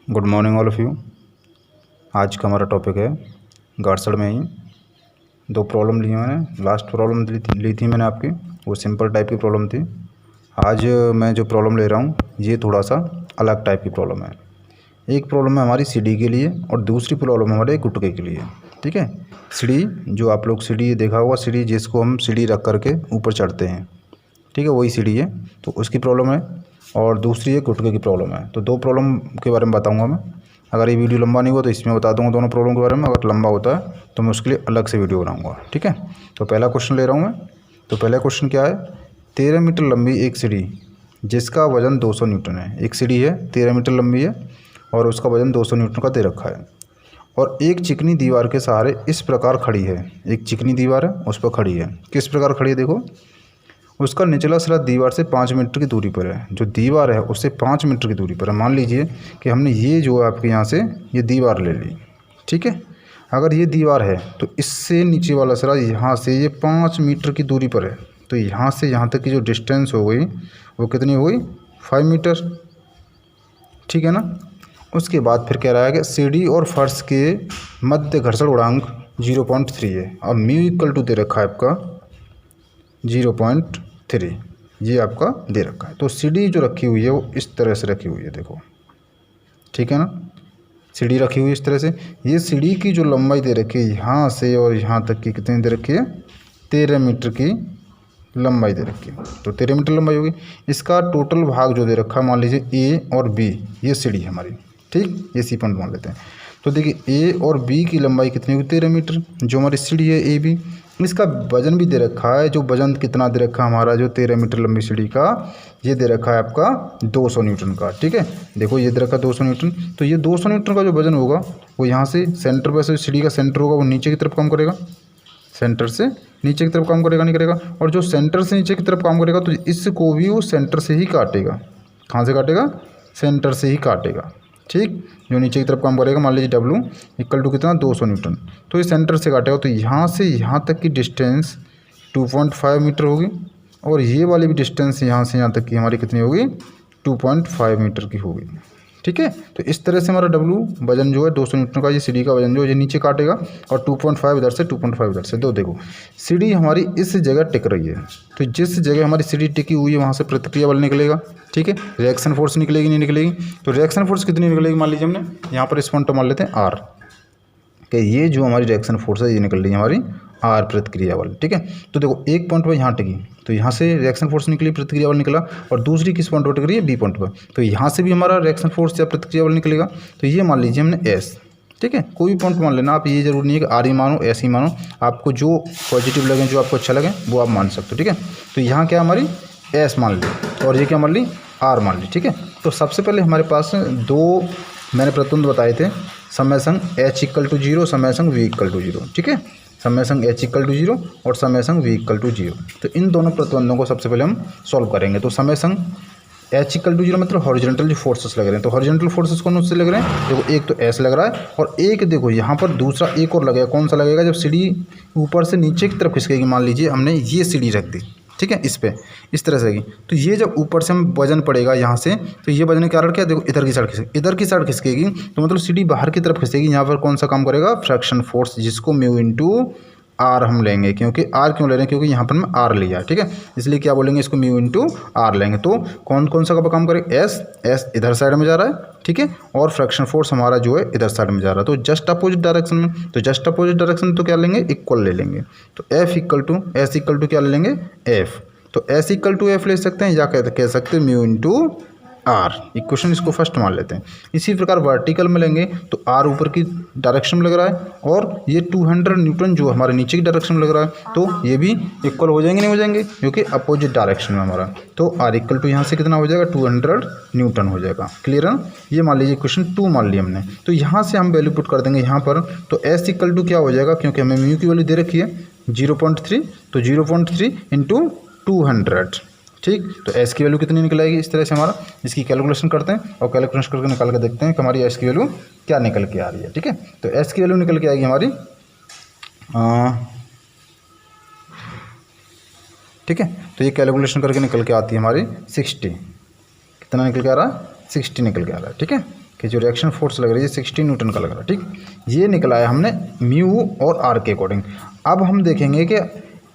Good morning all of you. आज का हमारा टॉपिक है गार्सड़ में ही दो प्रॉब्लम ली मैंने। लास्ट प्रॉब्लम ली थी मैंने आपकी, वो सिंपल टाइप की प्रॉब्लम थी। आज मैं जो प्रॉब्लम ले रहा हूँ ये थोड़ा सा अलग टाइप की प्रॉब्लम है। एक प्रॉब्लम है हमारी सीढ़ी के लिए और दूसरी प्रॉब्लम है हमारे गुटके के लिए। ठीक है, सीढ़ी जो आप लोग सीढ़ी देखा होगा, सीढ़ी जिसको हम सीढ़ी रख करके ऊपर चढ़ते हैं, ठीक है, वही सीढ़ी है, तो उसकी प्रॉब्लम है। और दूसरी है गुटके की प्रॉब्लम है। तो दो प्रॉब्लम के बारे में बताऊंगा मैं। अगर ये वीडियो लंबा नहीं हुआ तो इसमें बता दूंगा दोनों प्रॉब्लम के बारे में। अगर लंबा होता है तो मैं उसके लिए अलग से वीडियो बनाऊंगा। ठीक है, तो पहला क्वेश्चन ले रहा हूँ मैं। तो पहला क्वेश्चन क्या है, 13 मीटर लंबी एक सीढ़ी जिसका वजन 200 न्यूटन है। एक सीढ़ी है 13 मीटर लंबी है और उसका वजन 200 न्यूटन का दे रखा है और एक चिकनी दीवार के सहारे इस प्रकार खड़ी है। एक चिकनी दीवार है, उस पर खड़ी है। किस प्रकार खड़ी है देखो, उसका निचला सिरा दीवार से 5 मीटर की दूरी पर है। जो दीवार है उससे 5 मीटर की दूरी पर है। मान लीजिए कि हमने ये जो है आपके यहाँ से ये दीवार ले ली, ठीक है। अगर ये दीवार है तो इससे नीचे वाला सिरा यहाँ से ये 5 मीटर की दूरी पर है। तो यहाँ से यहाँ तक की जो डिस्टेंस हो गई वो कितनी हो गई, 5 मीटर, ठीक है ना। उसके बाद फिर कह रहा है कि सीढ़ी और फर्श के मध्य घर्षण गुणांक 0.3 है। अब म्यू इक्वल टू दे रखा है आपका 0.3, ये आपका दे रखा है। तो सीढ़ी जो रखी हुई है वो इस तरह से रखी हुई है, देखो, ठीक है ना। सीढ़ी रखी हुई है इस तरह से। ये सीढ़ी की जो लंबाई दे रखी है यहाँ से और यहाँ तक की कितनी दे रखी है, 13 मीटर की लंबाई दे रखी है। तो 13 मीटर लंबाई होगी। इसका टोटल भाग जो दे रखा है, मान लीजिए ए और बी, ये सीढ़ी है हमारी, ठीक, ये सी पॉइंट मान लेते हैं। तो देखिए ए और बी की लंबाई कितनी होगी, 13 मीटर, जो हमारी सीढ़ी है ए बी। इसका वजन भी दे रखा है। जो वजन कितना दे रखा है हमारा, जो 13 मीटर लंबी सीढ़ी का, ये दे रखा है आपका 200 न्यूटन का, ठीक है। देखो ये दे रखा है 200 न्यूटन। तो ये 200 न्यूटन का जो वजन होगा वो यहाँ से सेंटर पर से सीढ़ी का सेंटर होगा वो नीचे की तरफ काम करेगा, सेंटर से नीचे की तरफ काम करेगा, नहीं करेगा। और जो सेंटर से नीचे की तरफ काम करेगा तो इसको भी वो सेंटर से ही काटेगा। कहाँ से काटेगा, सेंटर से ही काटेगा, ठीक। जो नीचे की तरफ काम करेगा, मान लीजिए डब्लू इक्वल टू कितना, 200 न्यूटन, तो ये सेंटर से काटेगा। तो यहाँ से यहाँ तक की डिस्टेंस 2.5 मीटर होगी और ये वाली भी डिस्टेंस यहाँ से यहाँ तक की हमारी कितनी होगी, 2.5 मीटर की होगी, ठीक है। तो इस तरह से हमारा डब्लू वजन जो है 200 न्यूटन का, ये सीढ़ी का वजन जो है ये नीचे काटेगा और 2.5 इधर से 2.5 इधर से। तो देखो सीढ़ी हमारी इस जगह टिक रही है। तो जिस जगह हमारी सीढ़ी टिकी हुई है वहाँ से प्रतिक्रिया बल निकलेगा, ठीक है। रिएक्शन फोर्स निकलेगी, नहीं निकलेगी। तो रिएक्शन फोर्स कितनी निकलेगी, मान लीजिए हमने यहाँ पर इस पॉइंट मान लेते हैं आर, कि ये जो हमारी रिएक्शन फोर्स है ये निकल रही है हमारी आर प्रतिक्रिया बल, ठीक है। तो देखो एक पॉइंट पर यहाँ टिकी तो यहाँ से रिएक्शन फोर्स निकली, प्रतिक्रिया बल निकला, और दूसरी किस पॉइंट पर टिक रही है, बी पॉइंट पर। तो यहाँ से भी हमारा रिएक्शन फोर्स या प्रतिक्रिया बल निकलेगा। तो ये मान लीजिए हमने एस, ठीक है, कोई भी पॉइंट मान लेना आप, ये जरूरी नहीं है कि आर ही मानो एस ही मानो, आपको जो पॉजिटिव लगे, जो आपको अच्छा लगे वो आप मान सकते हो, ठीक है। तो यहाँ क्या हमारी एस मान ली और ये क्या मान ली, आर मान ली, ठीक है। तो सबसे पहले हमारे पास दो मैंने प्रतिबंध बताए थे, समय संग एच इक्वल टू 0, समय संग वी इक्वल टू 0, ठीक है। समय संग एच इक्वल टू 0 और समय संग वी इक्वल टू 0। तो इन दोनों प्रतिबंधों को सबसे पहले हम सॉल्व करेंगे। तो समय संग एच इक्वल टू 0 मतलब हॉरिजॉन्टल जो फोर्सेस लग रहे हैं। तो हॉरिजॉन्टल फोर्सेस कौन से लग रहे हैं, देखो एक तो एस लग रहा है और एक देखो यहाँ पर दूसरा एक और लगेगा। कौन सा लगेगा, जब सीढ़ी ऊपर से नीचे की तरफ खिसकेगी, मान लीजिए हमने ये सीढ़ी रख दी, ठीक है, इस पे इस तरह से, तो ये जब ऊपर से हम वजन पड़ेगा यहाँ से, तो ये वजन के कारण क्या, देखो इधर की साइड खिसकेगी, इधर की साइड खिसकेगी, तो मतलब सीढ़ी बाहर की तरफ खिसकेगी। यहाँ पर कौन सा काम करेगा, फ्रैक्शन फोर्स, जिसको म्यू इंटू आर हम लेंगे। क्योंकि आर क्यों ले रहे हैं, क्योंकि यहाँ पर मैं आर लिया, ठीक है, इसलिए क्या बोलेंगे, इसको म्यू इंटू आर लेंगे। तो कौन कौन सा का काम करेगा, एस, एस इधर साइड में जा रहा है, ठीक है, और फ्रैक्शन फोर्स हमारा जो है इधर साइड में जा रहा है। तो जस्ट अपोजिट डायरेक्शन में, तो जस्ट अपोजिट डायरेक्शन तो क्या लेंगे, इक्वल ले लेंगे। तो F equal to S equal to क्या ले लेंगे, एफ। तो एस इक्वल टू एफ ले सकते हैं या कह सकते हैं म्यू इंटू आर। इक्वेशन इसको फर्स्ट मान लेते हैं। इसी प्रकार वर्टिकल में लेंगे तो आर ऊपर की डायरेक्शन में लग रहा है और ये 200 न्यूटन जो हमारे नीचे की डायरेक्शन में लग रहा है, तो ये भी इक्वल हो जाएंगे, नहीं हो जाएंगे, क्योंकि अपोजिट डायरेक्शन में हमारा। तो आर इक्वल टू यहाँ से कितना हो जाएगा, 200 न्यूटन हो जाएगा। क्लियर है, ये मान लीजिए क्वेश्चन 2 मान लिया हमने। तो यहाँ से हम वैल्यू पुट कर देंगे यहाँ पर। तो एस इक्वल टू क्या हो जाएगा, क्योंकि हमें म्यू की वैल्यू दे रखी है 0.3, तो 0.3 इंटू 200, ठीक। तो एस की वैल्यू कितनी निकल आएगी, इस तरह से हमारा इसकी कैलकुलेशन करते हैं और कैलकुलेशन करके निकाल के देखते हैं कि हमारी एस की वैल्यू क्या निकल के आ रही है, ठीक है। तो एस की वैल्यू निकल के आएगी हमारी, ठीक है। तो ये कैलकुलेशन करके निकल के आती है हमारी 60, कितना निकल के आ रहा है, 60 निकल के आ रहा है, ठीक है। कि जो रिएक्शन फोर्स लग रही है 16 न्यूटन का लग रहा है। ठीक, ये निकला है हमने म्यू और आर के अकॉर्डिंग। अब हम देखेंगे कि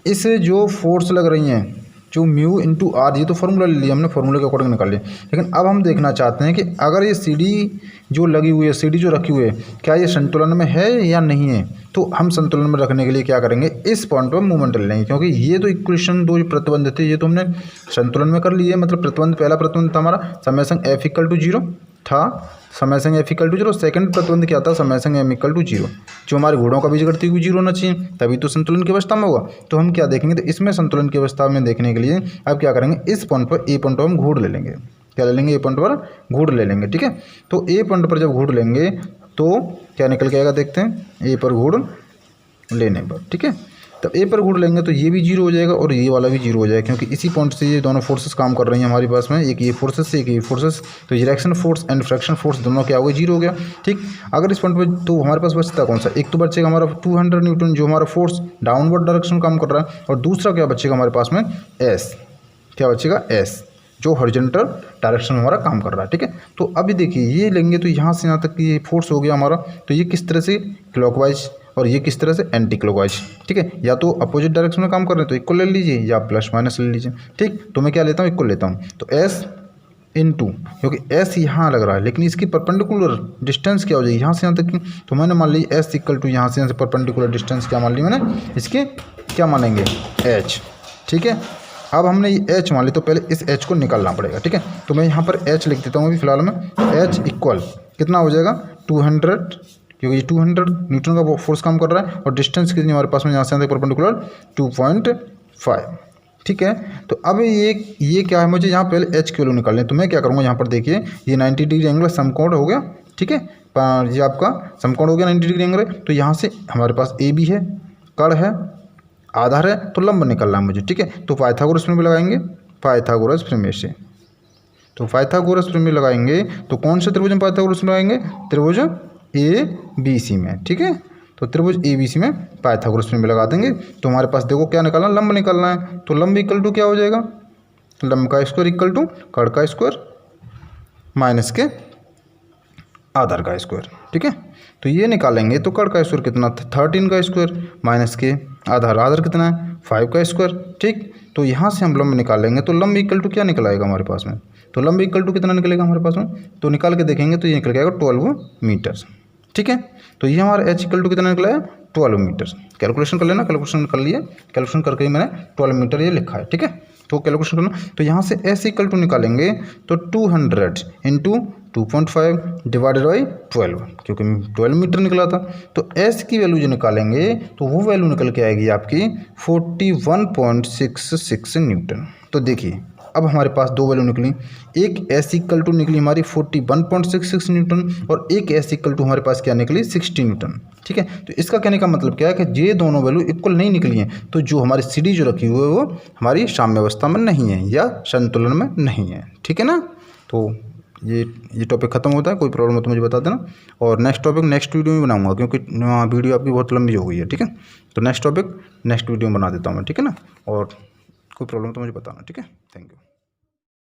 इस जो फोर्स लग रही हैं जो म्यू इंटू आर, ये तो फार्मूला ले लिया हमने, फार्मूले के अकॉर्डिंग निकाल लिया। लेकिन अब हम देखना चाहते हैं कि अगर ये सी डी जो लगी हुई है, सी डी जो रखी हुई है, क्या ये संतुलन में है या नहीं है। तो हम संतुलन में रखने के लिए क्या करेंगे, इस पॉइंट पर मूवमेंट ले लेंगे, क्योंकि ये तो इक्वेशन दो प्रतिबंध थे, ये तो हमने संतुलन में कर लिए। मतलब प्रतिबंध, पहला प्रतिबंध था हमारा समेशन एफ इक्वल टू 0 था, summation F equal to 0। Second प्रतिबंध क्या था, समेशन एम इक्वल टू 0। जो हमारे घोड़ों का बीजगणित भी 0 होना चाहिए, तभी तो संतुलन की अवस्था में होगा। तो हम क्या देखेंगे, तो इसमें संतुलन की अवस्था में देखने के लिए अब क्या करेंगे, इस पॉइंट पर ए पॉइंट पर हम घूर ले लेंगे। क्या ले लेंगे, ए पॉइंट पर घूर ले लेंगे। ठीक है, तो ए पॉइंट पर जब घूर लेंगे तो क्या निकल के आएगा, देखते हैं। ए पर घूर लेने पर, ठीक है, तब ए पर घूर लेंगे तो ये भी 0 हो जाएगा और ये वाला भी 0 हो जाएगा, क्योंकि इसी पॉइंट से ये दोनों फोर्सेस काम कर रही हैं हमारे पास में, एक ये फोर्सेस से एक ये फोर्सेस। तो direction force and fraction force दोनों क्या हो गए, 0 हो गया। ठीक, अगर इस पॉइंट पर तो हमारे पास बचता कौन सा, एक तो बचेगा हमारा 200 न्यूटन जो हमारा फोर्स डाउनवर्ड डायरेक्शन काम कर रहा है, और दूसरा क्या बचेगा हमारे पास में, एस। क्या बचेगा, एस, जो हॉरिजॉन्टल डायरेक्शन में हमारा काम कर रहा है। ठीक है, तो अभी देखिए ये लेंगे तो यहाँ से यहाँ तक ये फोर्स हो गया हमारा, तो ये किस तरह से क्लॉकवाइज और ये किस तरह से एंटी क्लॉकवाइज। ठीक है, या तो अपोजिट डायरेक्शन में काम कर रहे हैं तो इक्वल ले लीजिए, या प्लस माइनस ले लीजिए। ठीक, तो मैं क्या लेता हूँ, इक्वल लेता हूँ। तो एस इनटू, क्योंकि एस यहाँ लग रहा है लेकिन इसकी परपेंडिकुलर डिस्टेंस क्या हो जाएगी यहाँ से यहाँ तक की, तो मैंने मान ली एस इक्वल टू यहाँ से परपेंडिकुलर डिस्टेंस क्या मान ली मैंने, इसके क्या मानेंगे, एच। ठीक है, अब हमने ये एच मान ली, तो पहले इस एच को निकालना पड़ेगा। ठीक है, तो मैं यहाँ पर एच लिख देता हूँ अभी फिलहाल में। एच इक्वल कितना हो जाएगा, 200, क्योंकि ये 200 न्यूटन का फोर्स काम कर रहा है, और डिस्टेंस कितनी हमारे पास में यहाँ से परपेंडिकुलर 2.5। ठीक है, तो अब ये क्या है, मुझे यहाँ पहले एच की वैल्यू निकालनी है। तो मैं क्या करूँगा, यहाँ पर देखिए ये 90 डिग्री एंगल समकोण हो गया। ठीक है, ये आपका समकोण हो गया 90 डिग्री एंगल। तो यहाँ से हमारे पास ए बी है, कर्ण है, आधार है, तो लंब निकालना है मुझे। ठीक है, तो पाइथागोरस प्रमेय लगाएंगे, पाइथागोरस प्रमेय से। तो पाइथागोरस प्रमेय लगाएंगे तो कौन से त्रिभुज में पाइथागोरस लगाएंगे, त्रिभुज ए बी सी में। ठीक है, तो त्रिभुज ए बी सी में पाइथागोरस प्रमेय लगा देंगे। तो हमारे पास देखो क्या निकालना, लंब निकालना है। तो लंब इक्वल टू क्या हो जाएगा, लंब का स्क्वायर इक्वल टू कर्ण का स्क्वायर माइनस के आधार का स्क्वायर। ठीक है, तो ये निकालेंगे तो कर्ण का स्क्वायर कितना, 13 का स्क्वायर माइनस के आधार कितना है, 5 का स्क्वायर। ठीक, तो यहाँ से हम लंब निकालेंगे तो लंब इक्वल टू क्या निकल आएगा हमारे पास में, तो लंब इक्वल टू कितना निकलेगा हमारे पास में, तो निकाल के देखेंगे तो ये निकल जाएगा 12 मीटर। ठीक है, तो ये हमारा एच इक्वल टू कितना निकला है, 12 मीटर। कैलकुलेशन कर लेना, कैलकुलेशन कर लिए, कैलकुलेशन करके ही मैंने 12 मीटर ये लिखा है। ठीक है, तो कैलकुलेशन करना, तो यहाँ से एस इक्वल टू निकालेंगे तो 200 इंटू 2.5 डिवाइडेड बाई 12, क्योंकि 12 मीटर निकला था। तो एस की वैल्यू जो निकालेंगे तो वो वैल्यू निकल के आएगी आपकी 41.66 न्यूटन। तो देखिए अब हमारे पास दो वैल्यू निकली, एक एस इक्वल टू निकली हमारी 41.66 न्यूटन, और एक एस इक्वल टू हमारे पास क्या निकली, 60 न्यूटन। ठीक है, तो इसका कहने का मतलब क्या है कि ये दोनों वैल्यू इक्वल नहीं निकली हैं, तो जो हमारी सीडी जो रखी हुई है वो हमारी साम्य अवस्था में नहीं है या संतुलन में नहीं है। ठीक है ना, तो ये टॉपिक खत्म होता है। कोई प्रॉब्लम हो तो मुझे बता देना, और नेक्स्ट टॉपिक नेक्स्ट वीडियो में बनाऊंगा, क्योंकि वीडियो आपकी बहुत लंबी हो गई है। ठीक है, तो नेक्स्ट टॉपिक नेक्स्ट वीडियो में बना देता हूँ मैं। ठीक है ना, और कोई प्रॉब्लम तो मुझे बताना। ठीक है, थैंक यू।